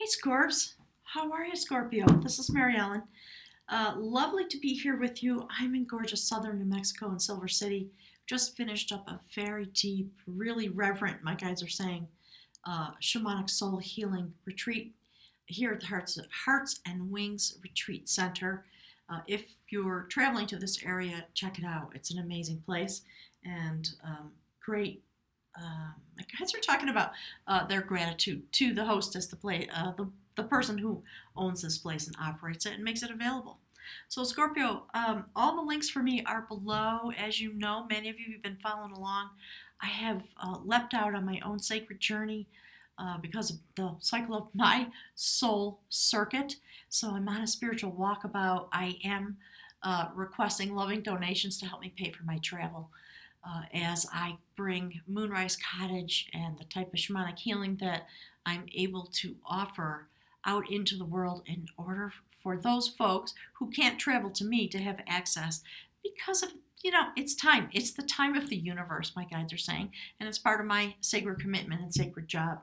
Hey Scorps, how are you, Scorpio? This is Mary Ellen. Lovely to be here with you. I'm in gorgeous southern New Mexico in Silver City. Just finished up a very deep, really reverent, my guides are saying, shamanic soul healing retreat here at the Hearts and Wings Retreat Center. If you're traveling to this area, check it out. It's an amazing place and great. My guides are talking about their gratitude to the hostess, the person who owns this place and operates it and makes it available. So, Scorpio, all the links for me are below. As you know, many of you have been following along. I have leapt out on my own sacred journey because of the cycle of my soul circuit. So, I'm on a spiritual walkabout. I am requesting loving donations to help me pay for my travel as I bring Moonrise Cottage and the type of shamanic healing that I'm able to offer out into the world in order for those folks who can't travel to me to have access because of, it's time. It's the time of the universe, my guides are saying, and it's part of my sacred commitment and sacred job.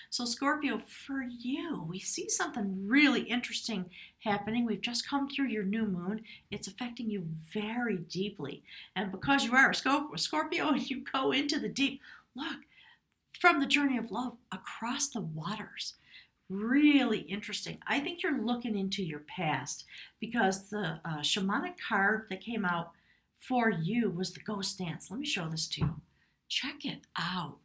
So, Scorpio, for you, we see something really interesting happening. We've just come through your new moon. It's affecting you very deeply. And because you are a Scorpio and you go into the deep, look, from the journey of love across the waters. Really interesting. I think you're looking into your past because the shamanic card that came out for you was the ghost dance. Let me show this to you. Check it out.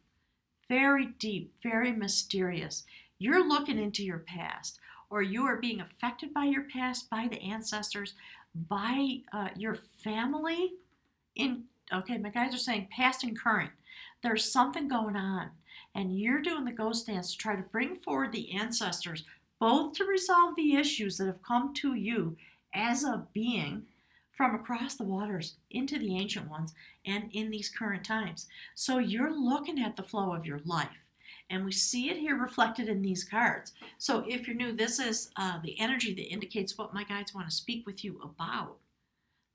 Very deep, very mysterious. You're looking into your past, or you are being affected by your past, by the ancestors, by your family. Okay, my guys are saying past and current. There's something going on, and you're doing the ghost dance to try to bring forward the ancestors, both to resolve the issues that have come to you as a being from across the waters into the ancient ones and in these current times. So you're looking at the flow of your life. And we see it here reflected in these cards. So if you're new, this is the energy that indicates what my guides want to speak with you about.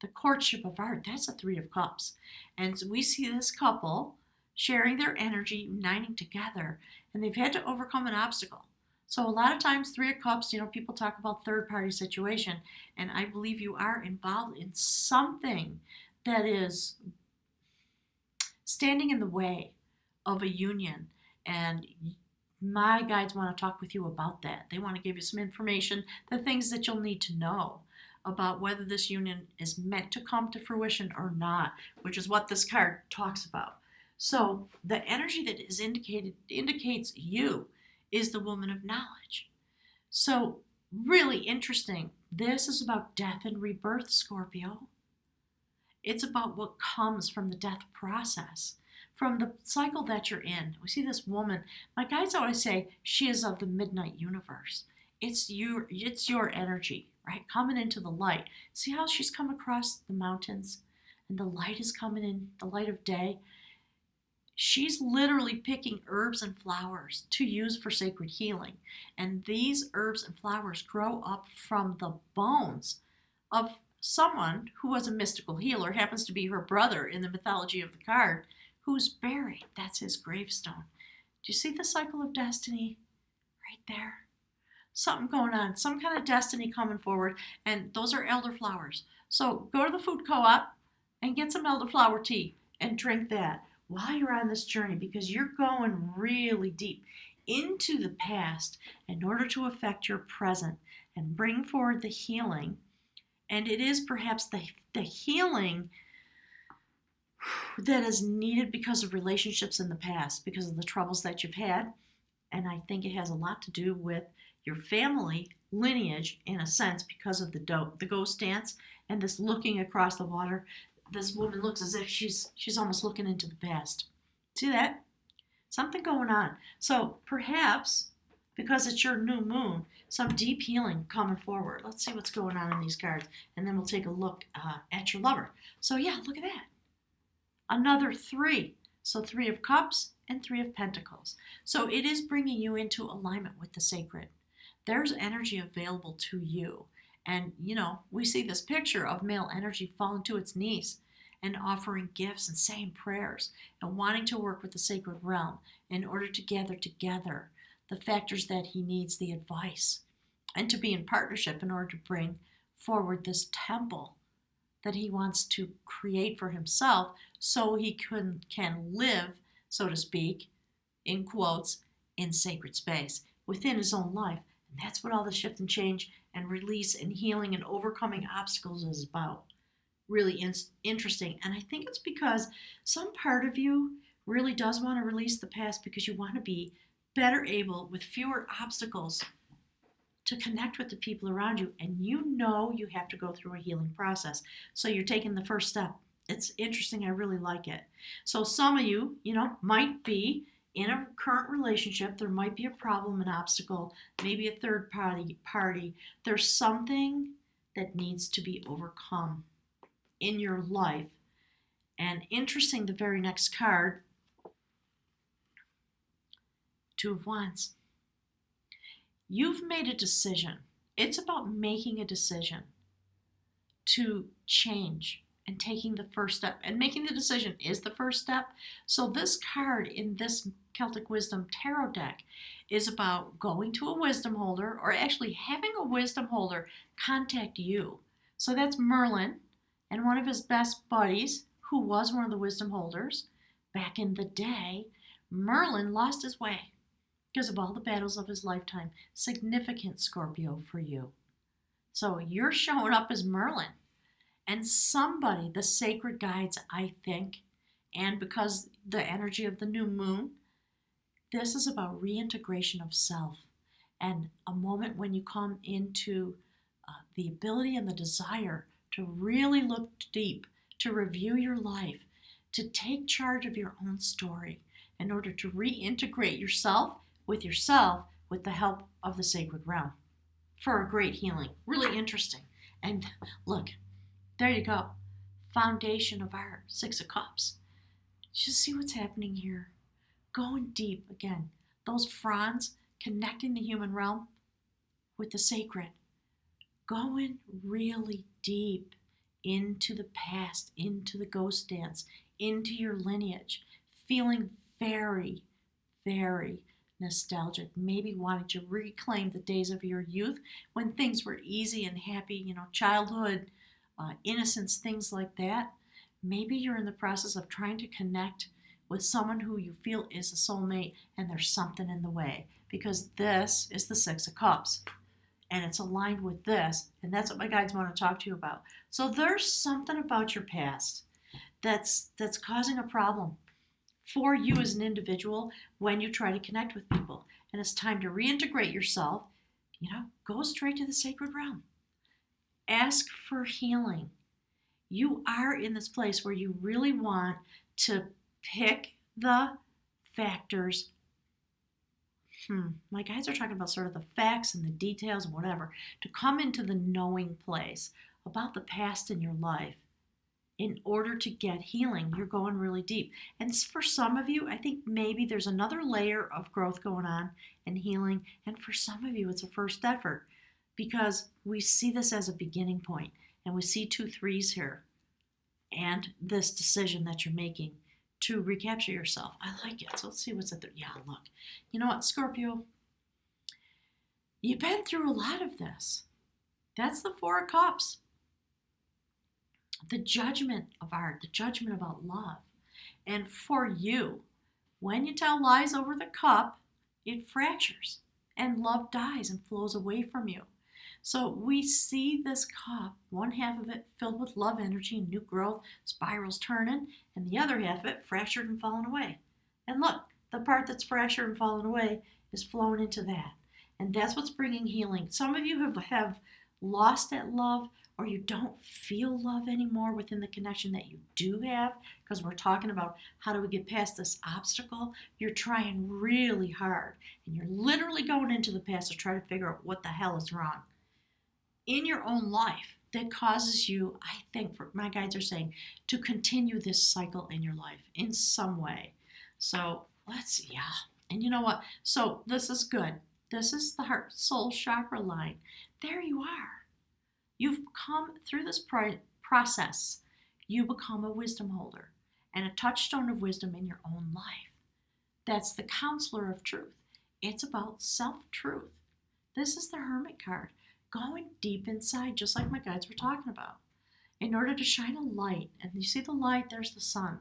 The courtship of art, that's a Three of Cups. And so we see this couple sharing their energy, uniting together, and they've had to overcome an obstacle. So a lot of times, Three of Cups, people talk about third party situation, and I believe you are involved in something that is standing in the way of a union. And my guides want to talk with you about that. They want to give you some information, the things that you'll need to know about whether this union is meant to come to fruition or not, which is what this card talks about. So the energy that is indicates you is the woman of knowledge. So really interesting. This is about death and rebirth, Scorpio. It's about what comes from the death process, from the cycle that you're in. We see this woman. My guides always say she is of the midnight universe. It's your energy, right? Coming into the light. See how she's come across the mountains and the light is coming in, the light of day. She's literally picking herbs and flowers to use for sacred healing. And these herbs and flowers grow up from the bones of someone who was a mystical healer, happens to be her brother in the mythology of the card, who's buried. That's his gravestone. Do you see the cycle of destiny right there? Something going on, some kind of destiny coming forward, and those are elderflowers. So go to the food co-op and get some elderflower tea and drink that while you're on this journey, because you're going really deep into the past in order to affect your present and bring forward the healing. And it is perhaps the healing that is needed because of relationships in the past, because of the troubles that you've had. And I think it has a lot to do with your family lineage, in a sense, because of the ghost dance and this looking across the water. This woman looks as if she's almost looking into the past. See that? Something going on. So perhaps, because it's your new moon, some deep healing coming forward. Let's see what's going on in these cards, and then we'll take a look at your lover. So yeah, look at that. Another three. So Three of Cups and Three of Pentacles. So it is bringing you into alignment with the sacred. There's energy available to you. And, we see this picture of male energy falling to its knees and offering gifts and saying prayers and wanting to work with the sacred realm in order to gather together the factors that he needs, the advice, and to be in partnership in order to bring forward this temple that he wants to create for himself so he can live, so to speak, in quotes, in sacred space within his own life. And that's what all the shift and change and release and healing and overcoming obstacles is about. Really interesting. And I think it's because some part of you really does want to release the past because you want to be better able, with fewer obstacles, to connect with the people around you. And you know you have to go through a healing process. So you're taking the first step. It's interesting. I really like it. So some of you, might be in a current relationship. There might be a problem, an obstacle, maybe a third party. There's something that needs to be overcome in your life. And interesting, the very next card, Two of Wands. You've made a decision. It's about making a decision to change and taking the first step. And making the decision is the first step. So this card in this Celtic Wisdom Tarot deck is about going to a wisdom holder, or actually having a wisdom holder contact you. So that's Merlin and one of his best buddies, who was one of the wisdom holders back in the day. Merlin lost his way because of all the battles of his lifetime. Significant, Scorpio, for you. So you're showing up as Merlin. And somebody, the sacred guides, I think, and because the energy of the new moon, this is about reintegration of self, and a moment when you come into the ability and the desire to really look deep, to review your life, to take charge of your own story in order to reintegrate yourself with the help of the sacred realm for a great healing. Really interesting. And look, there you go. Foundation of our Six of Cups. Just see what's happening here. Going deep again. Those fronds connecting the human realm with the sacred. Going really deep into the past, into the ghost dance, into your lineage. Feeling very, very nostalgic. Maybe wanting to reclaim the days of your youth when things were easy and happy, childhood, innocence, things like that. Maybe you're in the process of trying to connect with someone who you feel is a soulmate, and there's something in the way, because this is the Six of Cups and it's aligned with this, and that's what my guides want to talk to you about. So there's something about your past that's causing a problem for you as an individual when you try to connect with people, and it's time to reintegrate yourself. Go straight to the sacred realm. Ask for healing. You are in this place where you really want to pick the factors. My guides are talking about sort of the facts and the details and whatever, to come into the knowing place about the past in your life. In order to get healing, you're going really deep. And for some of you, I think maybe there's another layer of growth going on and healing. And for some of you, it's a first effort, because we see this as a beginning point, and we see 2 3s here, and this decision that you're making to recapture yourself. I like it. So let's see what's at there. Yeah, look. You know what, Scorpio? You've been through a lot of this. That's the 4 of Cups. The judgment of art, the judgment about love. And for you, when you tell lies over the cup, it fractures and love dies and flows away from you. So we see this cup, one half of it filled with love energy and new growth, spirals turning, and the other half of it fractured and fallen away. And look, the part that's fractured and fallen away is flowing into that. And that's what's bringing healing. Some of you have lost that love, or you don't feel love anymore within the connection that you do have, because we're talking about how do we get past this obstacle. You're trying really hard, and you're literally going into the past to try to figure out what the hell is wrong in your own life that causes you, I think, my guides are saying, to continue this cycle in your life in some way. So and you know what? So this is good. This is the heart soul chakra line. There you are. You've come through this process. You become a wisdom holder and a touchstone of wisdom in your own life. That's the counselor of truth. It's about self-truth. This is the Hermit card, going deep inside, just like my guides were talking about. In order to shine a light, and you see the light, there's the sun.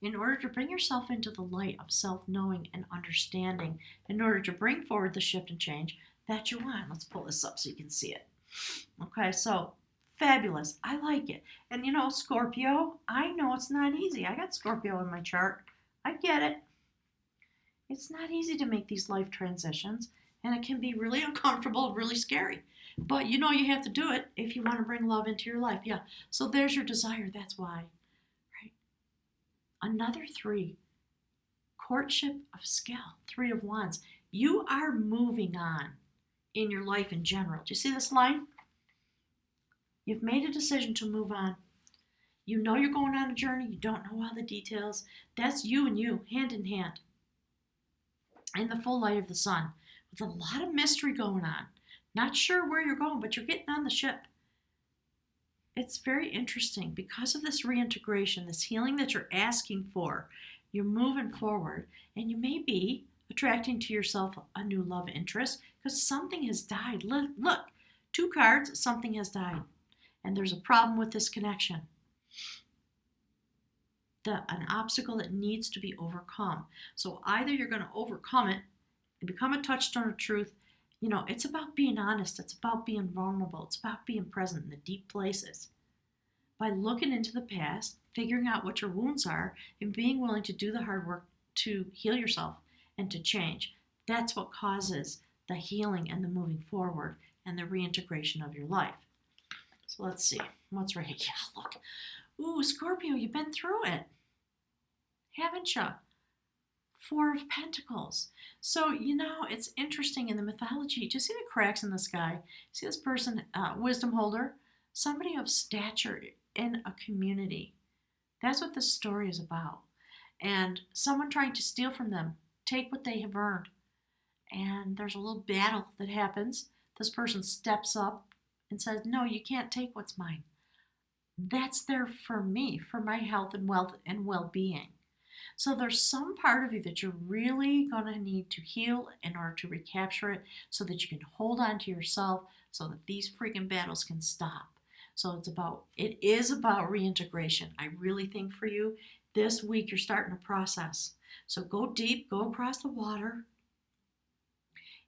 In order to bring yourself into the light of self-knowing and understanding, in order to bring forward the shift and change that you want. Let's pull this up so you can see it. Okay, so fabulous. I like it. And you know, Scorpio, I know it's not easy. I got Scorpio in my chart. I get it. It's not easy to make these life transitions, and it can be really uncomfortable, really scary. But you know you have to do it if you want to bring love into your life. Yeah. So there's your desire. That's why. Right. Another three. Courtship of skill. Three of wands. You are moving on in your life in general. Do you see this line? You've made a decision to move on. You know you're going on a journey. You don't know all the details. That's you and you, hand in hand, in the full light of the sun, with a lot of mystery going on. Not sure where you're going, but you're getting on the ship. It's very interesting because of this reintegration, this healing that you're asking for. You're moving forward, and you may be attracting to yourself a new love interest because something has died. Look, two cards, something has died, and there's a problem with this connection. An obstacle that needs to be overcome. So either you're going to overcome it and become a touchstone of truth. You know, it's about being honest. It's about being vulnerable. It's about being present in the deep places. By looking into the past, figuring out what your wounds are, and being willing to do the hard work to heal yourself and to change. That's what causes the healing and the moving forward and the reintegration of your life. So let's see. What's right? Yeah, look. Ooh, Scorpio, you've been through it. Haven't you? Four of Pentacles. So, you know, it's interesting in the mythology. Do you see the cracks in the sky? See this person, wisdom holder? Somebody of stature in a community. That's what this story is about. And someone trying to steal from them, take what they have earned. And there's a little battle that happens. This person steps up and says, no, you can't take what's mine. That's there for me, for my health and wealth and well-being. So there's some part of you that you're really going to need to heal in order to recapture it so that you can hold on to yourself so that these freaking battles can stop. So it is about reintegration. I really think for you, this week you're starting a process. So go deep, go across the water.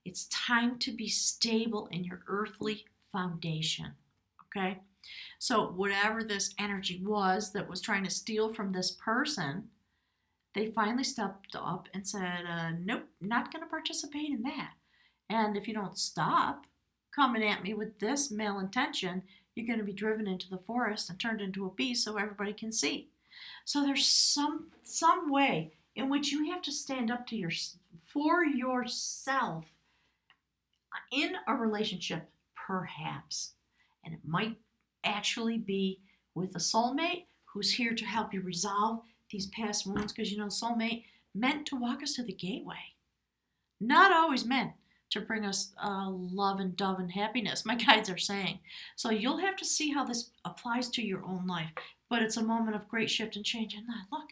It's time to be stable in your earthly foundation. Okay? So whatever this energy was that was trying to steal from this person, they finally stepped up and said, nope, not going to participate in that. And if you don't stop coming at me with this malintention, you're going to be driven into the forest and turned into a beast so everybody can see. So there's some way in which you have to stand up to for yourself in a relationship, perhaps. And it might actually be with a soulmate who's here to help you resolve these past wounds, because you know, soulmate meant to walk us to the gateway, not always meant to bring us love and dove and happiness, my guides are saying. So you'll have to see how this applies to your own life, but it's a moment of great shift and change. And look,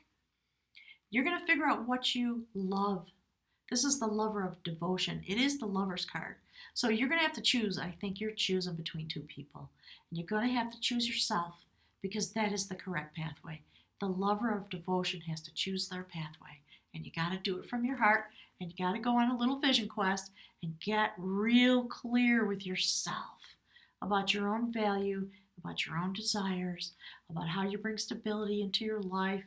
you're going to figure out what you love. This is the lover of devotion. It is the lover's card. So you're going to have to choose. I think you're choosing between two people, and you're going to have to choose yourself because that is the correct pathway. The lover of devotion has to choose their pathway, and you got to do it from your heart, and you got to go on a little vision quest and get real clear with yourself about your own value, about your own desires, about how you bring stability into your life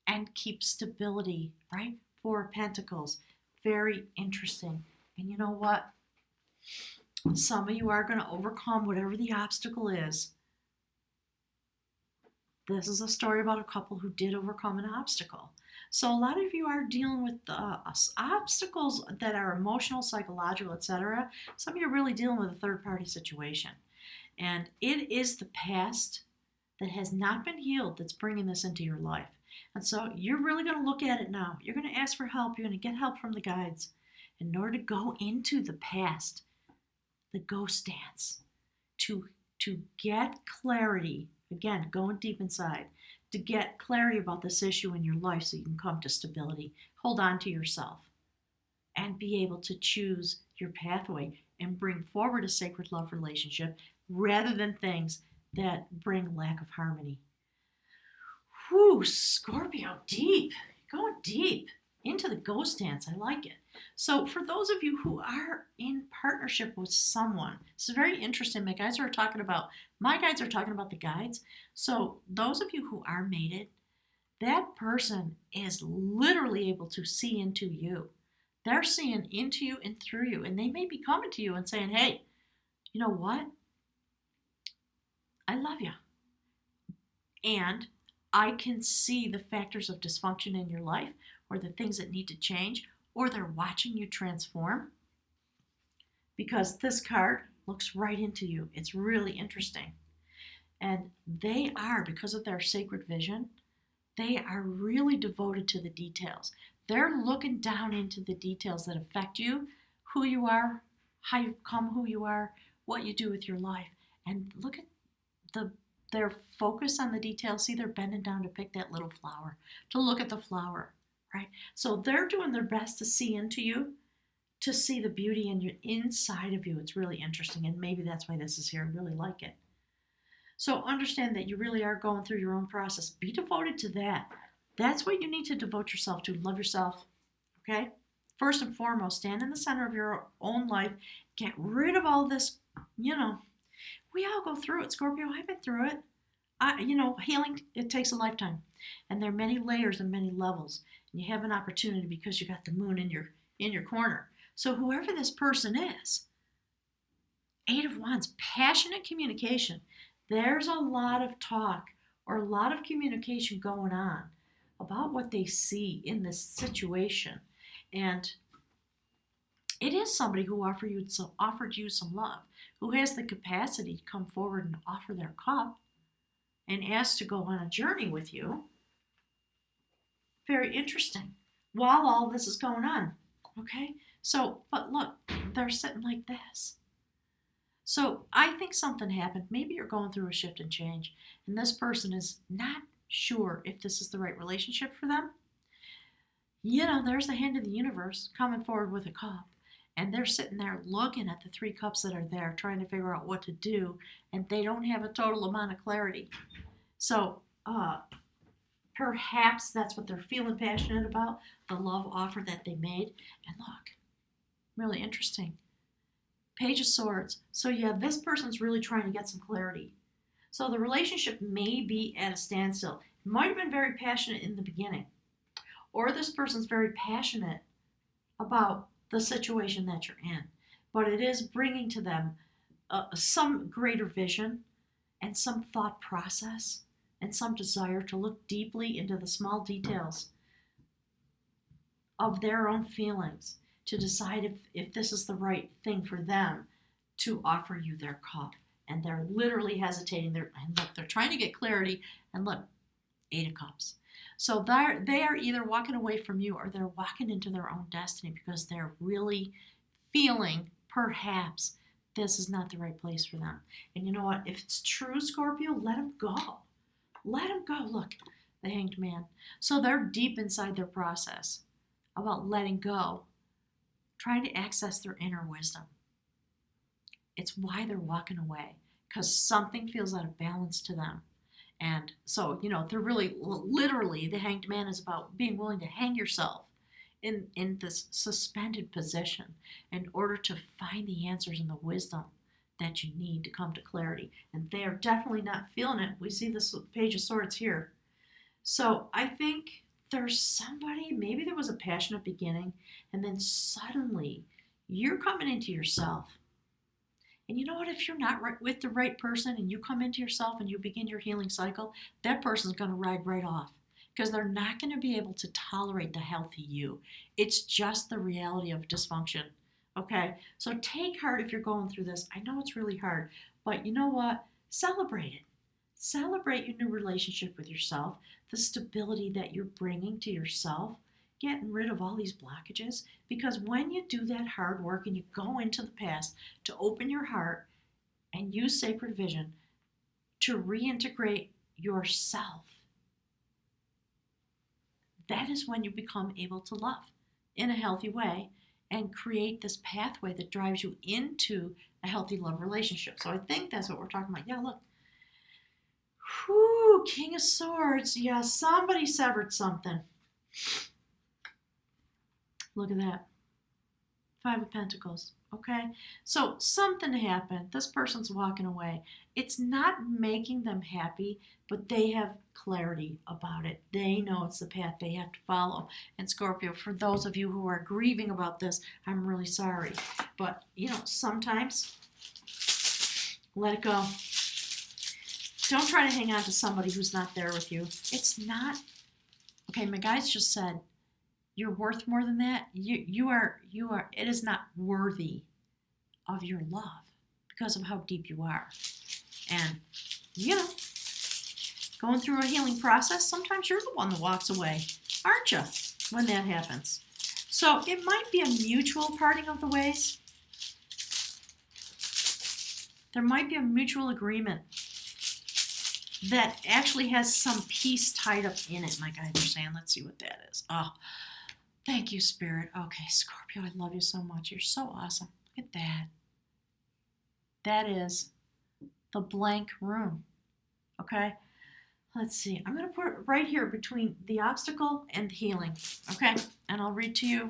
and keep stability, right? Four of Pentacles. Very interesting. And you know what? Some of you are going to overcome whatever the obstacle is. This is a story about a couple who did overcome an obstacle. So a lot of you are dealing with obstacles that are emotional, psychological, etc. Some of you are really dealing with a third-party situation. And it is the past that has not been healed that's bringing this into your life. And so you're really going to look at it now. You're going to ask for help. You're going to get help from the guides in order to go into the past, the ghost dance, to get clarity. Again, going deep inside, to get clarity about this issue in your life so you can come to stability. Hold on to yourself and be able to choose your pathway and bring forward a sacred love relationship rather than things that bring lack of harmony. Whew, Scorpio, deep. Going deep into the ghost dance. I like it. So, for those of you who are in partnership with someone, this is very interesting. My guides are talking about the guides. So, those of you who are mated, that person is literally able to see into you. They're seeing into you and through you. And they may be coming to you and saying, hey, you know what? I love you. And I can see the factors of dysfunction in your life or the things that need to change, or they're watching you transform because this card looks right into you. It's really interesting. And they are, because of their sacred vision, they are really devoted to the details. They're looking down into the details that affect you, who you are, how you become who you are, what you do with your life. And look at their focus on the details. See, they're bending down to pick that little flower, to look at the flower, right? So they're doing their best to see into you, to see the beauty in your inside of you. It's really interesting, and maybe that's why this is here. I really like it. So understand that you really are going through your own process. Be devoted to that. That's what you need to devote yourself to. Love yourself, okay? First and foremost, stand in the center of your own life. Get rid of all this, we all go through it, Scorpio. I've been through it. Healing, it takes a lifetime. And there are many layers and many levels. And you have an opportunity because you got the moon in your corner. So whoever this person is, Eight of Wands, passionate communication. There's a lot of talk or a lot of communication going on about what they see in this situation. And it is somebody who offered you some love, who has the capacity to come forward and offer their cup and ask to go on a journey with you. Very interesting. While all this is going on, okay? So, but look, they're sitting like this. So I think something happened. Maybe you're going through a shift and change, and this person is not sure if this is the right relationship for them. There's the hand of the universe coming forward with a cup, and they're sitting there looking at the 3 cups that are there, trying to figure out what to do, and they don't have a total amount of clarity. So perhaps that's what they're feeling passionate about, the love offer that they made. And look, really interesting. Page of Swords. So yeah, this person's really trying to get some clarity. So the relationship may be at a standstill. It might have been very passionate in the beginning. Or this person's very passionate about the situation that you're in. But it is bringing to them some greater vision and some thought process and some desire to look deeply into the small details of their own feelings to decide if this is the right thing for them to offer you their cup. And they're literally hesitating. They're trying to get clarity. And look, 8 of Cups. So they are either walking away from you or they're walking into their own destiny because they're really feeling perhaps this is not the right place for them. And you know what? If it's true, Scorpio, let them go. Let them go. Look, the Hanged Man. So they're deep inside their process about letting go, trying to access their inner wisdom. It's why they're walking away, because something feels out of balance to them. And so, they're really, literally, the Hanged Man is about being willing to hang yourself in this suspended position in order to find the answers and the wisdom that you need to come to clarity. And they are definitely not feeling it. We see this Page of Swords here. So I think there's somebody, maybe there was a passionate beginning, and then suddenly you're coming into yourself. And you know what? If you're not with the right person and you come into yourself and you begin your healing cycle, that person's going to ride right off because they're not going to be able to tolerate the healthy you. It's just the reality of dysfunction. Okay? So take heart if you're going through this. I know it's really hard, but you know what? Celebrate it. Celebrate your new relationship with yourself, the stability that you're bringing to yourself, getting rid of all these blockages. Because when you do that hard work and you go into the past to open your heart and use sacred vision to reintegrate yourself, that is when you become able to love in a healthy way and create this pathway that drives you into a healthy love relationship. So I think that's what we're talking about. Yeah, look. Whew, King of Swords. Yeah, somebody severed something. Look at that. Five of Pentacles. Okay? So something happened. This person's walking away. It's not making them happy, but they have clarity about it. They know it's the path they have to follow. And Scorpio, for those of you who are grieving about this, I'm really sorry. But, sometimes let it go. Don't try to hang on to somebody who's not there with you. It's not. Okay, my guys just said, you're worth more than that. You are, it is not worthy of your love because of how deep you are. And, going through a healing process, sometimes you're the one that walks away, aren't you, when that happens? So it might be a mutual parting of the ways. There might be a mutual agreement that actually has some peace tied up in it, my guys are saying. Let's see what that is. Oh, thank you, Spirit. Okay, Scorpio, I love you so much. You're so awesome. Look at that. That is the blank room. Okay? Let's see. I'm going to put it right here between the obstacle and the healing. Okay? And I'll read to you.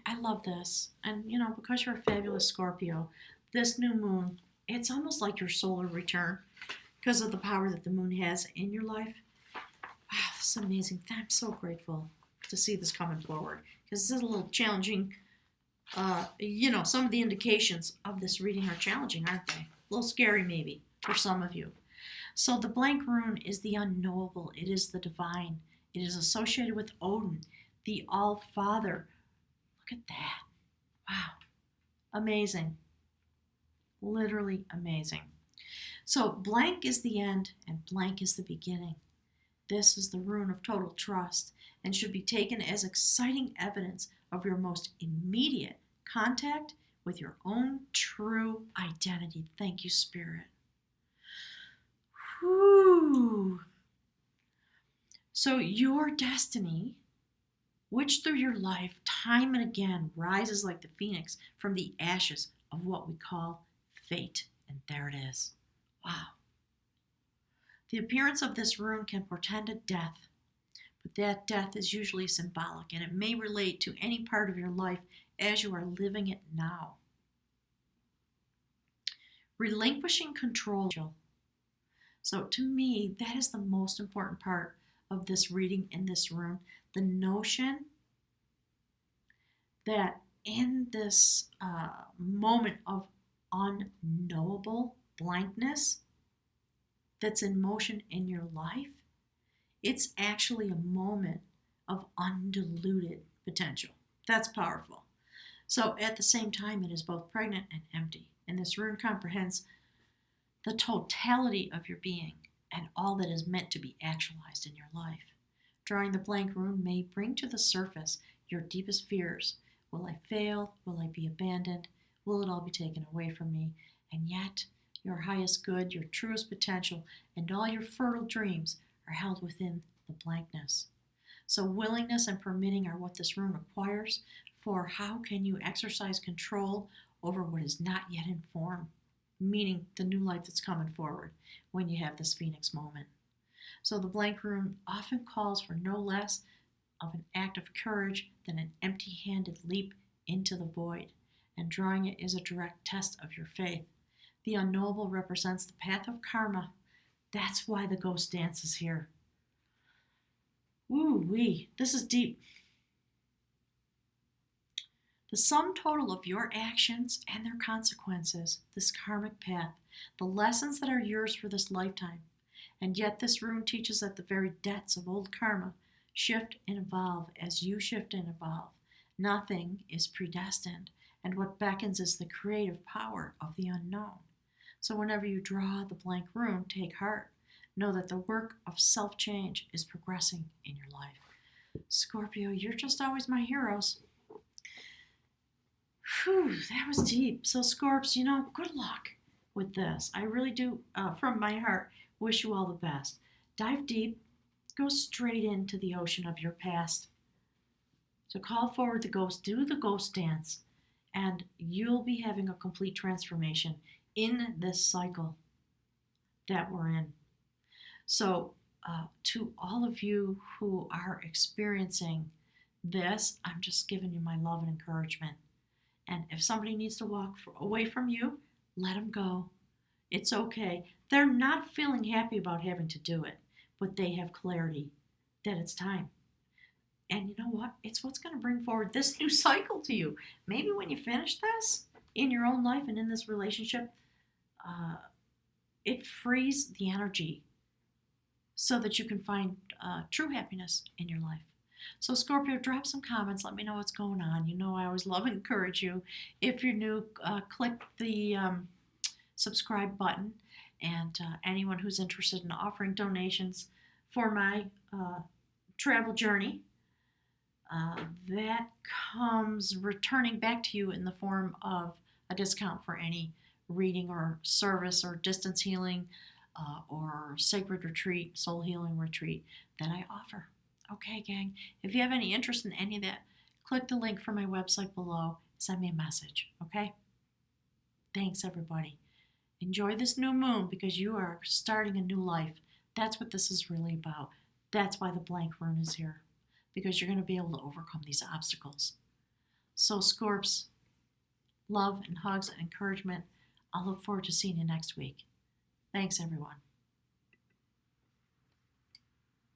I love this. And, because you're a fabulous Scorpio, this new moon, it's almost like your solar return because of the power that the moon has in your life. Wow, this is amazing. I'm so grateful to see this coming forward because this is a little challenging. Some of the indications of this reading are challenging, aren't they? A little scary maybe for some of you. So the blank rune is the unknowable. It is the divine. It is associated with Odin, the All-Father. Look at that. Wow. Amazing. Literally amazing. So blank is the end and blank is the beginning. This is the rune of total trust and should be taken as exciting evidence of your most immediate contact with your own true identity. Thank you, Spirit. Whew. So your destiny, which through your life time and again rises like the phoenix from the ashes of what we call fate. And there it is. Wow. The appearance of this rune can portend a death, but that death is usually symbolic and it may relate to any part of your life as you are living it now. Relinquishing control. So to me, that is the most important part of this reading in this room. The notion that in this moment of unknowable blankness that's in motion in your life, it's actually a moment of undiluted potential. That's powerful. So at the same time, it is both pregnant and empty. And this rune comprehends the totality of your being and all that is meant to be actualized in your life. Drawing the blank rune may bring to the surface your deepest fears. Will I fail? Will I be abandoned? Will it all be taken away from me? And yet, your highest good, your truest potential, and all your fertile dreams are held within the blankness. So willingness and permitting are what this rune requires for how can you exercise control over what is not yet in form, meaning the new life that's coming forward when you have this phoenix moment. So the blank rune often calls for no less of an act of courage than an empty-handed leap into the void, and drawing it is a direct test of your faith. The unknowable represents the path of karma. That's why the ghost dance is here. Ooh-wee, this is deep. The sum total of your actions and their consequences, this karmic path, the lessons that are yours for this lifetime. And yet this rune teaches that the very debts of old karma shift and evolve as you shift and evolve. Nothing is predestined, and what beckons is the creative power of the unknown. So whenever you draw the blank rune, take heart. Know that the work of self-change is progressing in your life. Scorpio, you're just always my heroes. Whew, that was deep. So Scorps, good luck with this. I really do, from my heart, wish you all the best. Dive deep. Go straight into the ocean of your past. So call forward the ghost, do the ghost dance, and you'll be having a complete transformation in this cycle that we're in. So, to all of you who are experiencing this, I'm just giving you my love and encouragement. And if somebody needs to walk away from you, let them go. It's okay. They're not feeling happy about having to do it, but they have clarity that it's time. And you know what? It's what's going to bring forward this new cycle to you. Maybe when you finish this in your own life and in this relationship, uh, it frees the energy so that you can find true happiness in your life. So, Scorpio, drop some comments. Let me know what's going on. You know, I always love and encourage you. If you're new, click the subscribe button. And anyone who's interested in offering donations for my travel journey, that comes returning back to you in the form of a discount for any reading or service or distance healing or sacred retreat, soul healing retreat that I offer. Okay, gang, if you have any interest in any of that, click the link for my website below. Send me a message, okay? Thanks, everybody. Enjoy this new moon because you are starting a new life. That's what this is really about. That's why the blank rune is here, because you're going to be able to overcome these obstacles. So, Scorps, love and hugs and encouragement. I'll look forward to seeing you next week. Thanks, everyone.